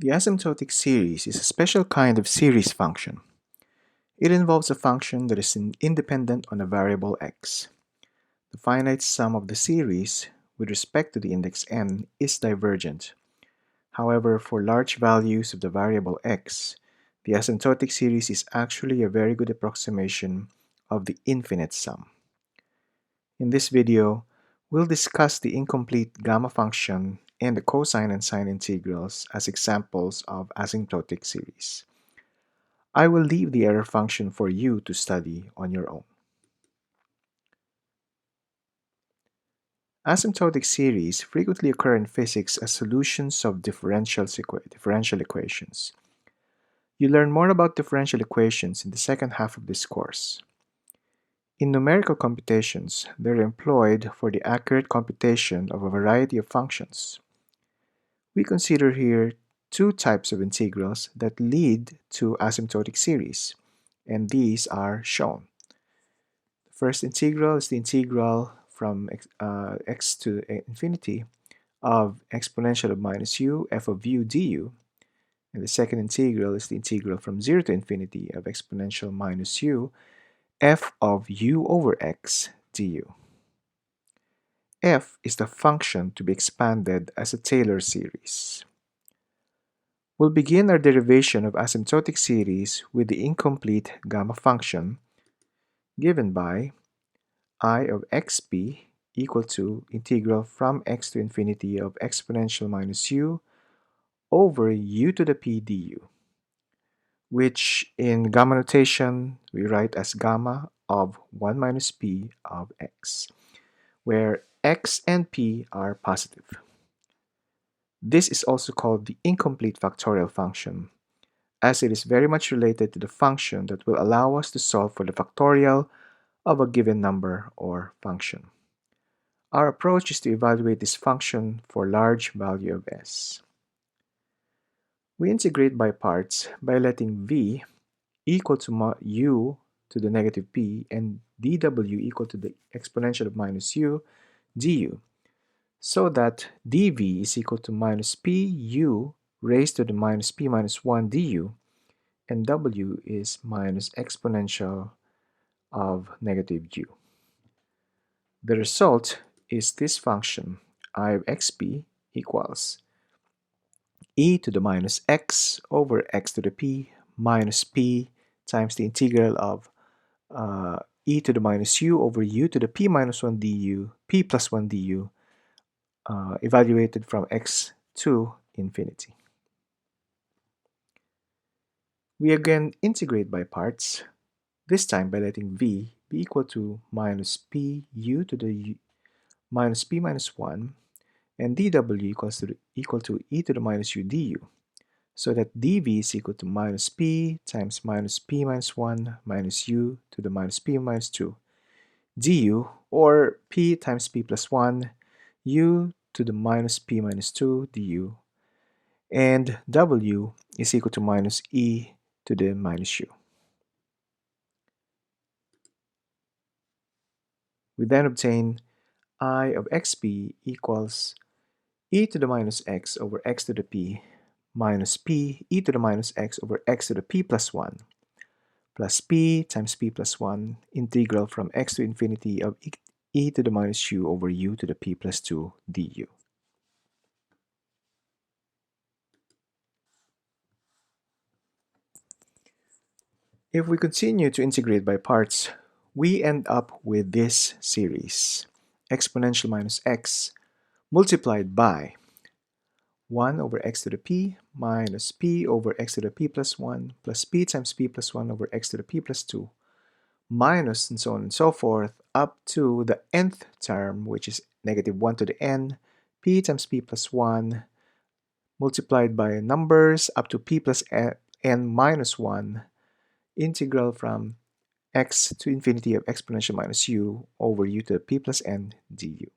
The asymptotic series is a special kind of series function. It involves a function that is independent on a variable x. The finite sum of the series with respect to the index n is divergent. However, for large values of the variable x, the asymptotic series is actually a very good approximation of the infinite sum. In this video, we'll discuss the incomplete gamma function and the cosine and sine integrals as examples of asymptotic series. I will leave the error function for you to study on your own. Asymptotic series frequently occur in physics as solutions of differential equations. You learn more about differential equations in the second half of this course. In numerical computations, they're employed for the accurate computation of a variety of functions. We consider here two types of integrals that lead to asymptotic series, and these are shown. The first integral is the integral from x to infinity of exponential of minus u f of u du, and the second integral is the integral from 0 to infinity of exponential minus u f of u over x du. F is the function to be expanded as a Taylor series. We'll begin our derivation of asymptotic series with the incomplete gamma function given by I of xp equal to integral from x to infinity of exponential minus u over u to the p du, which in gamma notation we write as gamma of 1 minus p of x, where x and p are positive. This is also called the incomplete factorial function, as it is very much related to the function that will allow us to solve for the factorial of a given number or function. Our approach is to evaluate this function for large value of s. We integrate by parts by letting v equal to u to the negative p and dw equal to the exponential of minus u du, so that dv is equal to minus p u raised to the minus p minus 1 du, and w is minus exponential of negative u. The result is this function I of xp equals e to the minus x over x to the p minus p times the integral of e to the minus u over u to the p minus 1 du, p plus 1 du, evaluated from x to infinity. We again integrate by parts, this time by letting v be equal to minus p u to the minus p minus 1 and dw equal to e to the minus u du, so that dv is equal to minus p times minus p minus 1 minus u to the minus p minus 2 du, or p times p plus 1 u to the minus p minus 2 du, and w is equal to minus e to the minus u. We then obtain I of xp equals e to the minus x over x to the p minus p e to the minus x over x to the p plus 1 plus p times p plus 1 integral from x to infinity of e to the minus u over u to the p plus 2 du. If we continue to integrate by parts, we end up with this series, exponential minus x multiplied by 1 over x to the p minus p over x to the p plus 1 plus p times p plus 1 over x to the p plus 2 minus and so on and so forth up to the nth term, which is negative 1 to the n, p times p plus 1 multiplied by numbers up to p plus n minus 1 integral from x to infinity of exponential minus u over u to the p plus n du.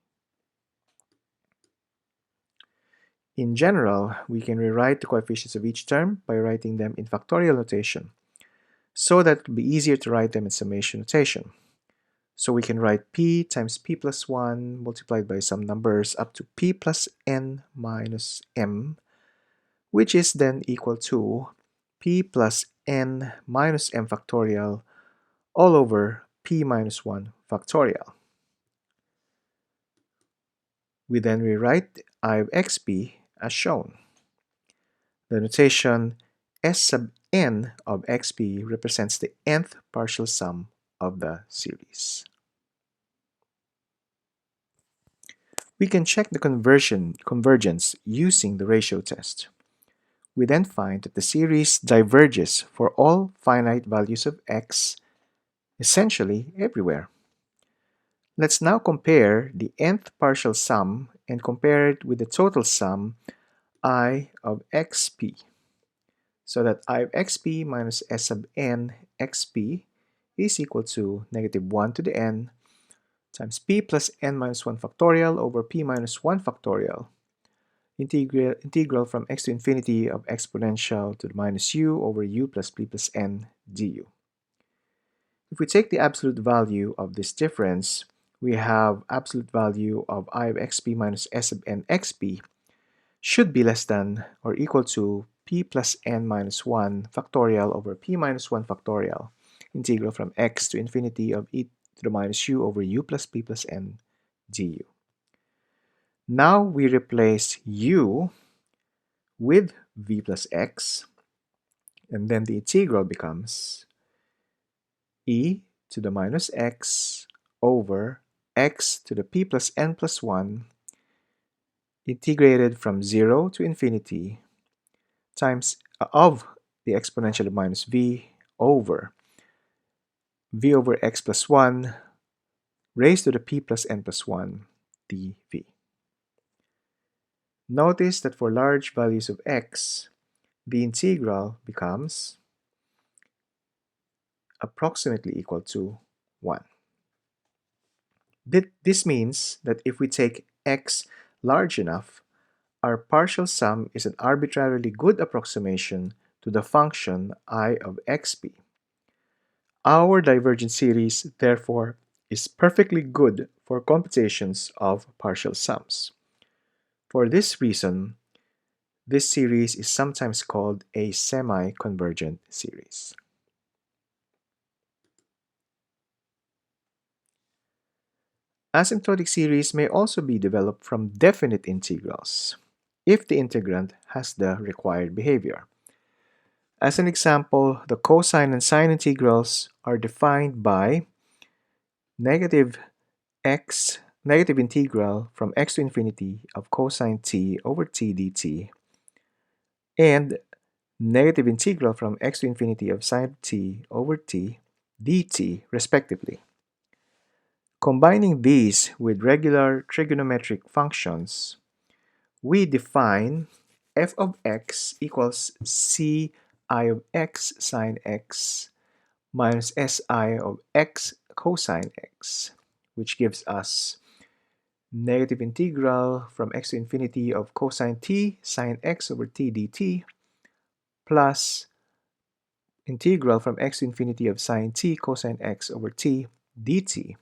In general, we can rewrite the coefficients of each term by writing them in factorial notation, so that it will be easier to write them in summation notation. So we can write p times p plus 1 multiplied by some numbers up to p plus n minus m, which is then equal to p plus n minus m factorial all over p minus 1 factorial. We then rewrite I of xp as shown. The notation S sub n of xp represents the nth partial sum of the series. We can check the convergence using the ratio test. We then find that the series diverges for all finite values of x, essentially everywhere. Let's now compare the nth partial sum and compare it with the total sum I of xp. So that I of xp minus s sub n xp is equal to negative 1 to the n times p plus n minus 1 factorial over p minus 1 factorial, integral from x to infinity of exponential to the minus u over u plus p plus n du. If we take the absolute value of this difference, we have absolute value of I of xp minus s sub n xp should be less than or equal to p plus n minus 1 factorial over p minus 1 factorial, integral from x to infinity of e to the minus u over u plus p plus n du. Now we replace u with v plus x, and then the integral becomes e to the minus x over x to the p plus n plus 1 integrated from 0 to infinity times of the exponential of minus v over x plus 1 raised to the p plus n plus 1 dv. Notice that for large values of x, the integral becomes approximately equal to 1. This means that if we take x large enough, our partial sum is an arbitrarily good approximation to the function I of xp. Our divergent series, therefore, is perfectly good for computations of partial sums. For this reason, this series is sometimes called a semi-convergent series. Asymptotic series may also be developed from definite integrals if the integrand has the required behavior. As an example, the cosine and sine integrals are defined by negative integral from x to infinity of cosine t over t dt and negative integral from x to infinity of sine t over t dt respectively. Combining these with regular trigonometric functions, we define f of x equals c I of x sine x minus si of x cosine x, which gives us negative integral from x to infinity of cosine t sine x over t dt plus integral from x to infinity of sine t cosine x over t dt,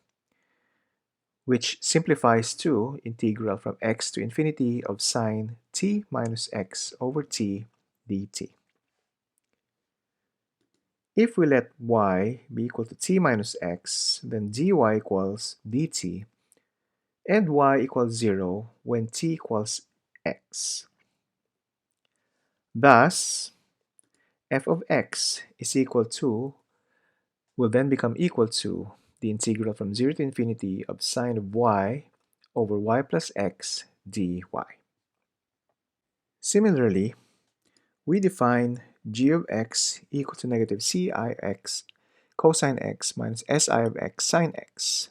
which simplifies to integral from x to infinity of sine t minus x over t dt. If we let y be equal to t minus x, then dy equals dt, and y equals 0 when t equals x. Thus, f of x is equal to, will then become equal to the integral from 0 to infinity of sine of y over y plus x dy. Similarly, we define g of x equal to negative ci x cosine x minus si of x sine x,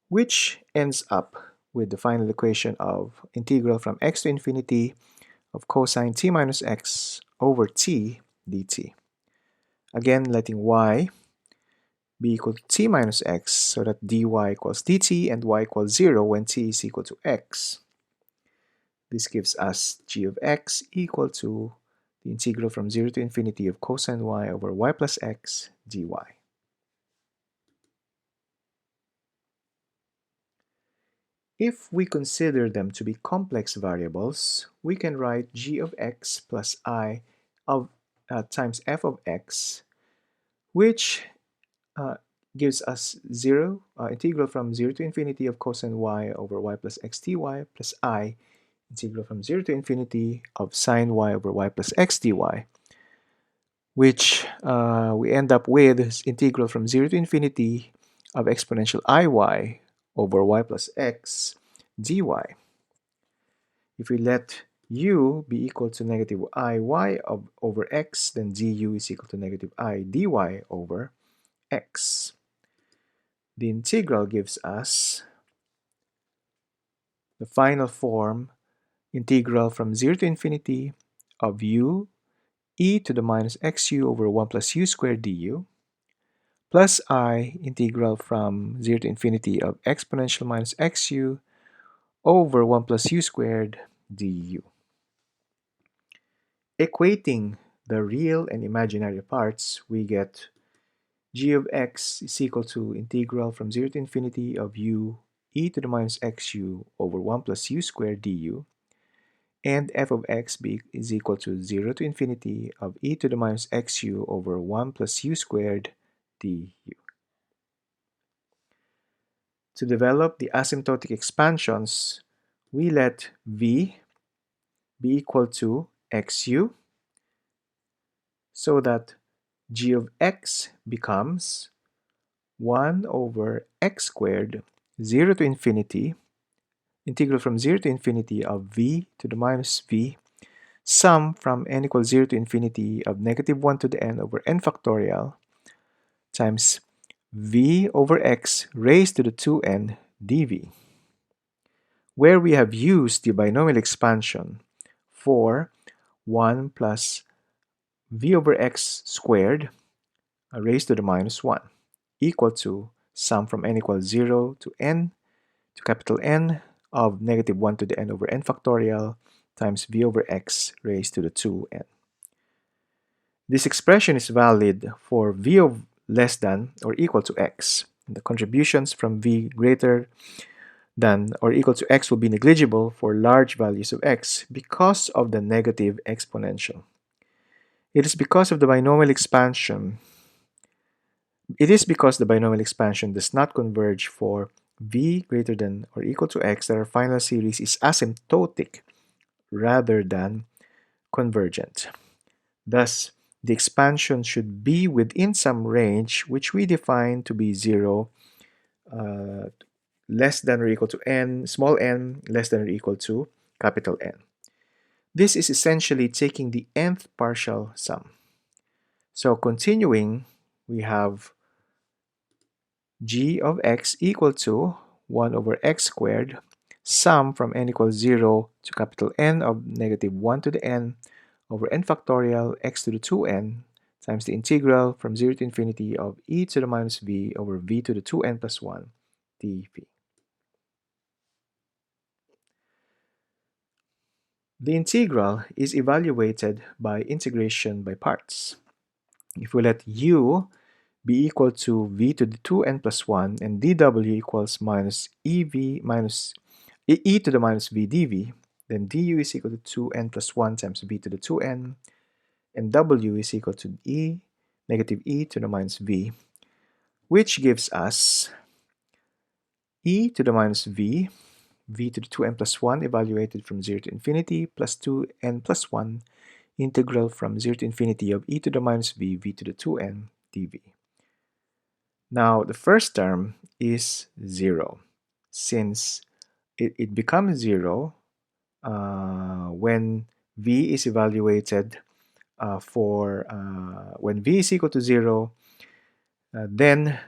which ends up with the final equation of integral from x to infinity of cosine t minus x over t dt. Again, letting y be equal to t minus x so that dy equals dt and y equals 0 when t is equal to x. This gives us g of x equal to the integral from 0 to infinity of cosine y over y plus x dy. If we consider them to be complex variables, we can write g of x plus I of times f of x, which uh, gives us 0, integral from 0 to infinity of cosine y over y plus x dy plus I, integral from 0 to infinity of sine y over y plus x dy, which we end up with is integral from 0 to infinity of exponential iy over y plus x dy. If we let u be equal to negative iy over x, then du is equal to negative I dy over x. The integral gives us the final form, integral from 0 to infinity of u e to the minus xu over 1 plus u squared du, plus I integral from 0 to infinity of exponential minus xu over 1 plus u squared du. Equating the real and imaginary parts, we get g of x is equal to integral from 0 to infinity of u e to the minus xu over 1 plus u squared du, and f of x is equal to 0 to infinity of e to the minus xu over 1 plus u squared du. To develop the asymptotic expansions, we let v be equal to xu, so that g of x becomes 1 over x squared 0 to infinity, integral from 0 to infinity of v to the minus v, sum from n equals 0 to infinity of negative 1 to the n over n factorial times v over x raised to the 2n dv, where we have used the binomial expansion for 1 plus v over x squared raised to the minus 1 equal to sum from n equals 0 to n to capital N of negative 1 to the n over n factorial times v over x raised to the 2n. This expression is valid for v of less than or equal to x. The contributions from v greater than or equal to x will be negligible for large values of x because of the negative exponential. It is because the binomial expansion does not converge for v greater than or equal to x that our final series is asymptotic rather than convergent. Thus, the expansion should be within some range which we define to be 0, less than or equal to n, small n, less than or equal to capital N. This is essentially taking the nth partial sum. So continuing, we have g of x equal to 1 over x squared, sum from n equals 0 to capital N of negative 1 to the n over n factorial x to the 2n times the integral from 0 to infinity of e to the minus v over v to the 2n plus 1 dv. The integral is evaluated by integration by parts. If we let u be equal to v to the 2n plus 1 and dw equals minus ev minus e to the minus v dv, then du is equal to 2n plus 1 times v to the 2n, and w is equal to negative e to the minus v, which gives us e to the minus v, v to the 2n plus 1 evaluated from 0 to infinity, plus 2n plus 1, integral from 0 to infinity of e to the minus v, v to the 2n dv. Now, the first term is 0, since it becomes 0 when v is evaluated when v is equal to 0, then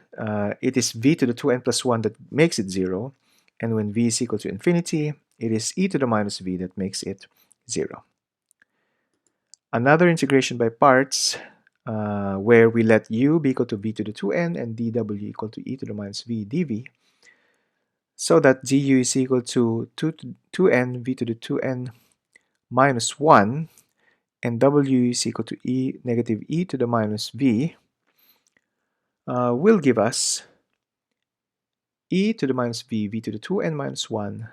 it is v to the 2n plus 1 that makes it 0, and when v is equal to infinity, it is e to the minus v that makes it 0. Another integration by parts where we let u be equal to v to the 2n and dw equal to e to the minus v dv, so that du is equal to 2n v to the 2n minus 1 and w is equal to negative e to the minus v will give us e to the minus v to the 2n minus 1,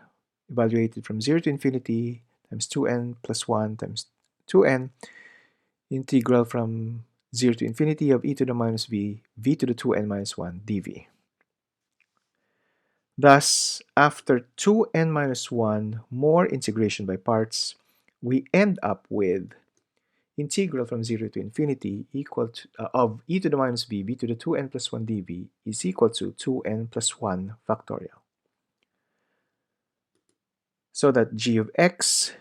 evaluated from 0 to infinity times 2n plus 1 times 2n, integral from 0 to infinity of e to the minus v to the 2n minus 1 dv. Thus, after 2n minus 1 more integration by parts, we end up with integral from 0 to infinity equal to, of e to the minus v to the 2n plus 1 dv is equal to 2n plus 1 factorial. So that g of x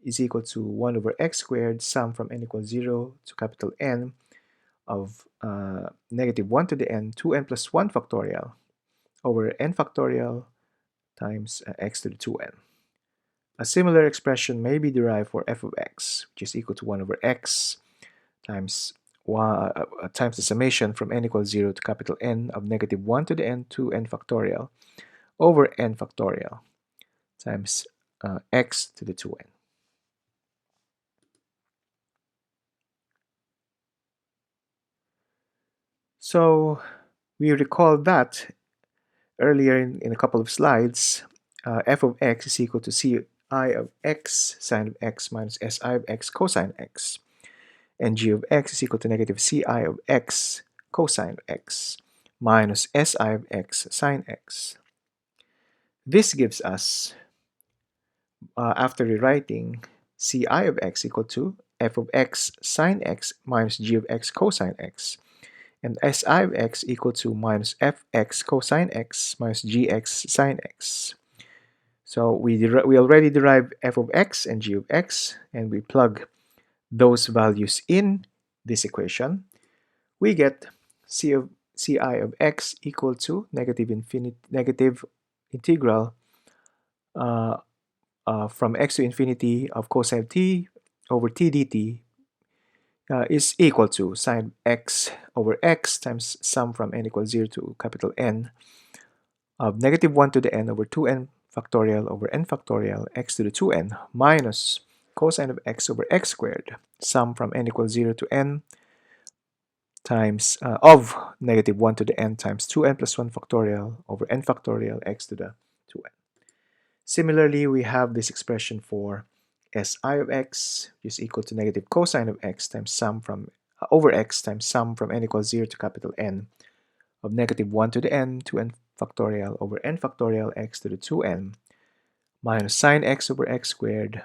is equal to 1 over x squared, sum from n equals 0 to capital N of negative 1 to the n, 2n plus 1 factorial over n factorial times x to the 2n. A similar expression may be derived for f of x, which is equal to 1 over x times times the summation from n equals 0 to capital N of negative 1 to the n 2n factorial over n factorial times x to the 2n. So we recall that earlier in a couple of slides, f of x is equal to ci of x sine of x minus si of x cosine x. And g of x is equal to negative ci of x cosine x minus si of x sine x. This gives us, after rewriting, ci of x equal to f of x sine x minus g of x cosine x, and si of x equal to minus fx cosine x minus gx sine x. So we already derived f of x and g of x, and we plug those values in this equation. We get ci of x equal to negative integral from x to infinity of cosine t over t dt is equal to sine x over x times sum from n equals 0 to capital N of negative 1 to the n over 2n factorial over n factorial x to the 2n minus cosine of x over x squared sum from n equals 0 to n times of negative 1 to the n times 2n plus 1 factorial over n factorial x to the 2n. Similarly, we have this expression for si of x, which is equal to negative cosine of x times sum from over x times sum from n equals 0 to capital N of negative 1 to the n 2n factorial over n factorial x to the 2n minus sine x over x squared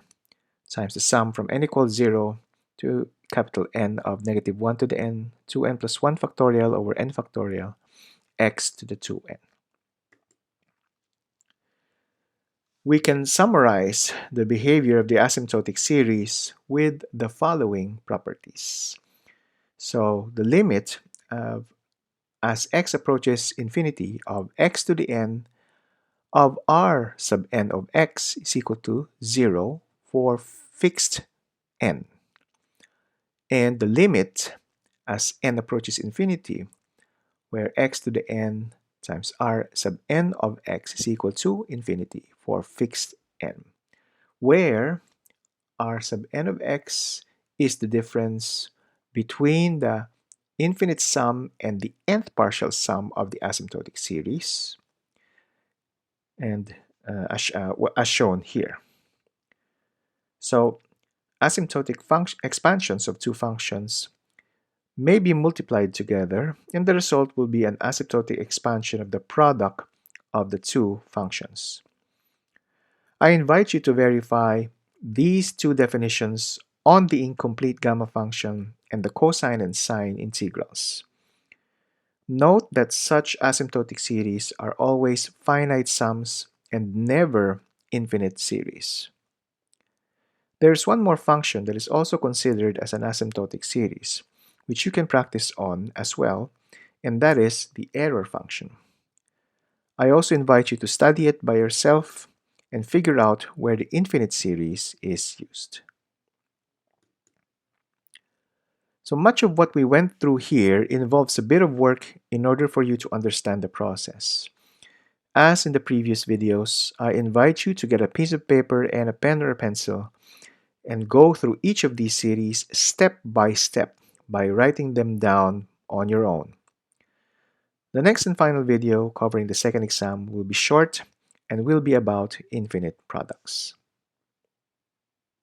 times the sum from n equals 0 to capital N of negative 1 to the n 2n plus 1 factorial over n factorial x to the 2n. We can summarize the behavior of the asymptotic series with the following properties. So the limit of as x approaches infinity of x to the n of r sub n of x is equal to 0 for fixed n. And the limit as n approaches infinity, where x to the n times r sub n of x is equal to infinity for fixed n, where r sub n of x is the difference between the infinite sum and the nth partial sum of the asymptotic series, and as shown here. So asymptotic expansions of two functions may be multiplied together, and the result will be an asymptotic expansion of the product of the two functions. I invite you to verify these two definitions on the incomplete gamma function and the cosine and sine integrals. Note that such asymptotic series are always finite sums and never infinite series. There is one more function that is also considered as an asymptotic series, which you can practice on as well, and that is the error function. I also invite you to study it by yourself and figure out where the infinite series is used. So much of what we went through here involves a bit of work in order for you to understand the process. As in the previous videos, I invite you to get a piece of paper and a pen or a pencil and go through each of these series step by writing them down on your own. The next and final video covering the second exam will be short and will be about infinite products.